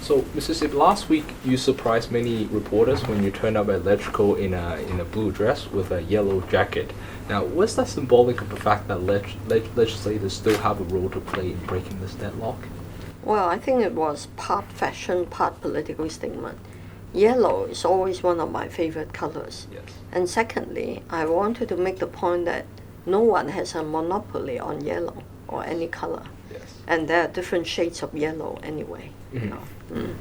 So, Mrs. Ip, last week you surprised many reporters when you turned up at LegCo in a blue dress with a yellow jacket. Now, was that symbolic of the fact that legislators still have a role to play in breaking this deadlock? Well, I think it was part fashion, part political statement. Yellow is always one of my favorite colors. Yes. And secondly, I wanted to make the point that no one has a monopoly on yellow or any color. Yes. And there are different shades of yellow anyway. Mhm. You know. Mm.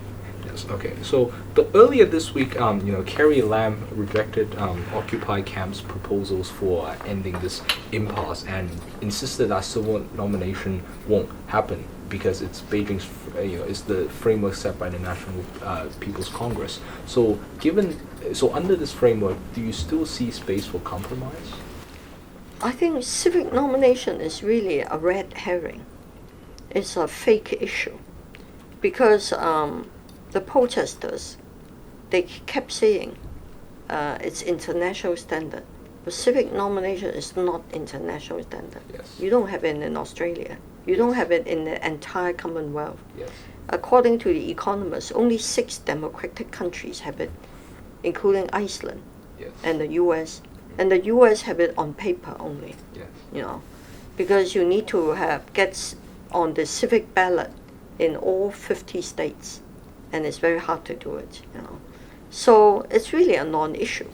Yes. Okay. So, earlier this week, Carrie Lam rejected Occupy Camp's proposals for ending this impasse and insisted that civil nomination won't happen because it's Beijing's, it's the framework set by the National People's Congress. So, under this framework, do you still see space for compromise? I think civic nomination is really a red herring. It's a fake issue because the protesters, they kept saying it's international standard. But civic nomination is not international standard. Yes. You don't have it in Australia. You don't have it in the entire Commonwealth. Yes. According to the economists, only 6 democratic countries have it, including Iceland Yes. and the US. And the US have it on paper only, Yes. Because you need to get on the civic ballot in all 50 states, and it's very hard to do it, So it's really a non-issue.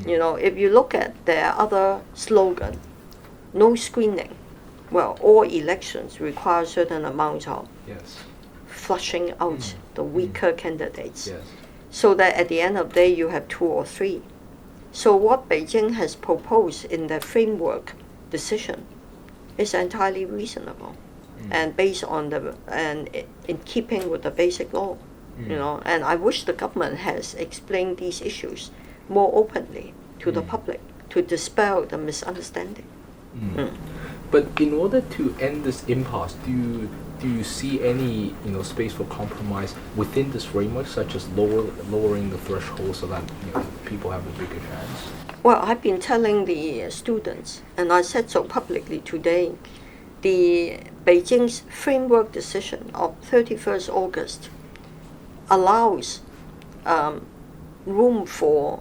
If you look at their other slogan, no screening, well, all elections require certain amount of Yes. flushing out the weaker candidates, Yes. so that at the end of the day you have 2 or 3. So what Beijing has proposed in their framework decision is entirely reasonable and based on in keeping with the basic law, And I wish the government has explained these issues more openly to the public to dispel the misunderstanding. But in order to end this impasse, do you see any space for compromise within this framework, such as lowering the threshold so that people have a bigger chance? Well, I've been telling the students, and I said so publicly today, the Beijing's framework decision of 31st August allows room for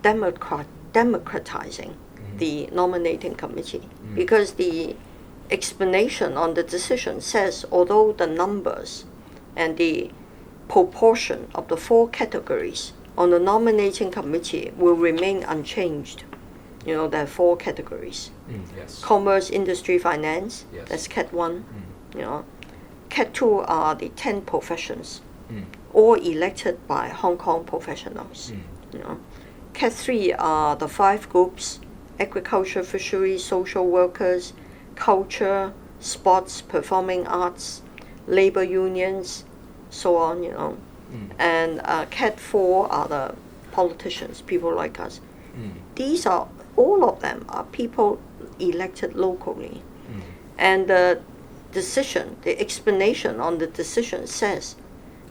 democratizing the nominating committee, because the explanation on the decision says although the numbers and the proportion of the 4 categories on the nominating committee will remain unchanged. There are 4 categories. Yes. Commerce, industry, finance, Yes. that's Cat 1. Cat 2 are the 10 professions, all elected by Hong Kong professionals. Cat 3 are the 5 groups: agriculture, fishery, social workers, culture, sports, performing arts, labor unions, so on, And Cat 4 are the politicians, people like us. These are, all of them are people elected locally. And the decision, the explanation on the decision says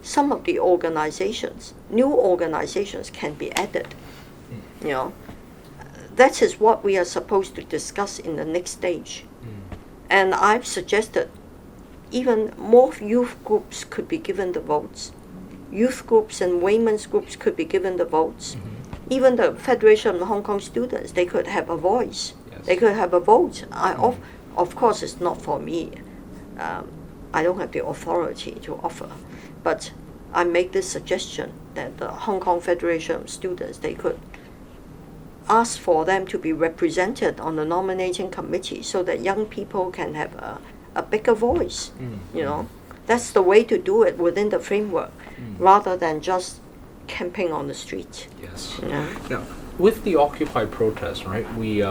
some of the organizations, new organizations can be added. That is what we are supposed to discuss in the next stage. And I've suggested even more youth groups could be given the votes. Youth groups and women's groups could be given the votes. Even the Federation of Hong Kong Students, they could have a voice. Yes. They could have a vote. Of course, it's not for me. I don't have the authority to offer. But I make this suggestion that the Hong Kong Federation of Students, they could ask for them to be represented on the nominating committee so that young people can have a bigger voice. That's the way to do it within the framework, rather than just camping on the street. Yes. Now, with the Occupy protest, right, we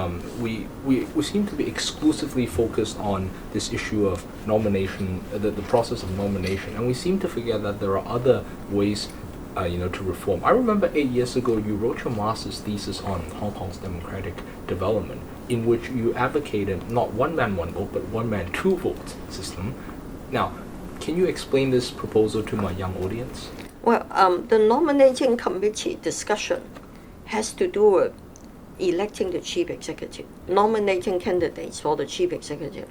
seem to be exclusively focused on this issue of nomination, the process of nomination, and we seem to forget that there are other ways to reform. I remember 8 years ago you wrote your master's thesis on Hong Kong's democratic development, in which you advocated not one man, one vote, but one man, two votes system. Now, can you explain this proposal to my young audience? Well, the nominating committee discussion has to do with electing the chief executive, nominating candidates for the chief executive.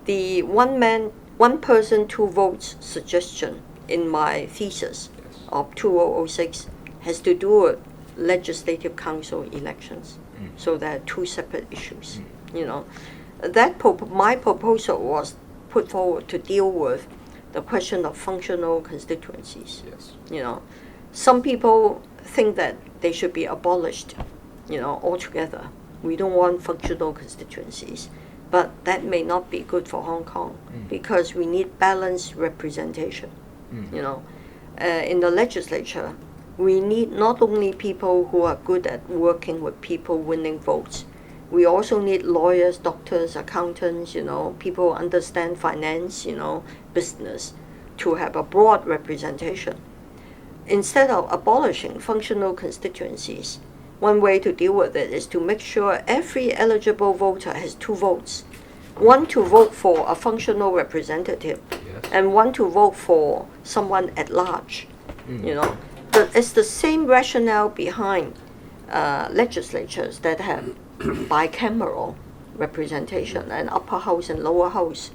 The one person, two votes suggestion in my thesis Yes. of 2006 has to do with legislative council elections. So there are two separate issues. You know, my proposal was put forward to deal with the question of functional constituencies. Yes. You know, some people think that they should be abolished, you know, altogether. We don't want functional constituencies. But that may not be good for Hong Kong because we need balanced representation. You know, in the legislature, we need not only people who are good at working with people winning votes. We also need lawyers, doctors, accountants, you know, people who understand finance, you know, business, to have a broad representation. Instead of abolishing functional constituencies, one way to deal with it is to make sure every eligible voter has 2 votes. One to vote for a functional representative, Yes. and one to vote for someone at large. You know, but it's the same rationale behind legislatures that have bicameral representation, and upper house and lower house.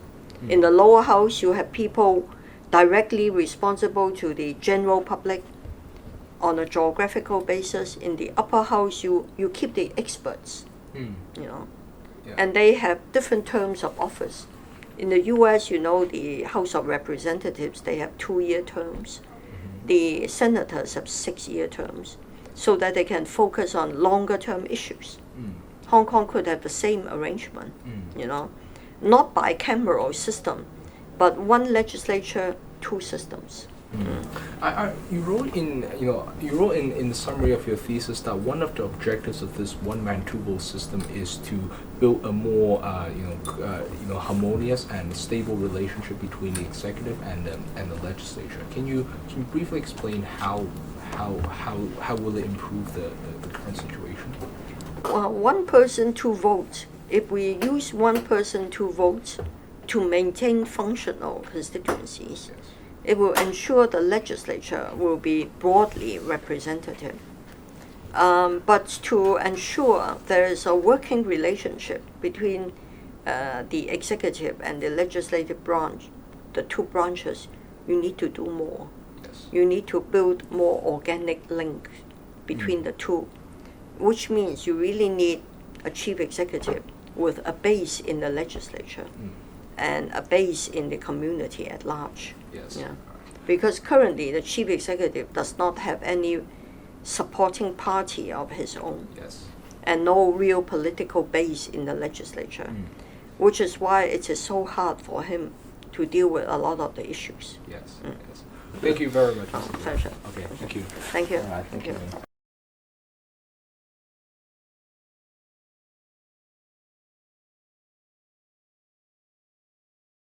In the lower house, you have people directly responsible to the general public on a geographical basis. In the upper house, you keep the experts, you know, Yeah. and they have different terms of office. In the U.S., you know, the House of Representatives, they have 2-year terms. The senators have 6-year terms, so that they can focus on longer-term issues. Hong Kong could have the same arrangement, you know, not bicameral system, but one legislature, 2 systems. You wrote in the summary of your thesis that one of the objectives of this one-man, two-vote system is to build a more harmonious and stable relationship between the executive and the legislature. Can you briefly explain how will it improve the current situation? Well, 1 person, 2 votes. If we use 1 person, 2 votes to maintain functional constituencies, Yes. it will ensure the legislature will be broadly representative. But to ensure there is a working relationship between the executive and the legislative branch, the 2 branches, you need to do more. Yes. You need to build more organic link between the 2, which means you really need a chief executive with a base in the legislature and a base in the community at large. Yes. Yeah. Because currently the chief executive does not have any supporting party of his own. Yes. And no real political base in the legislature, which is why it is so hard for him to deal with a lot of the issues. Yes. Yes. Thank you very much. Pleasure. Okay. Thank you. Thank you. All right. Thank you.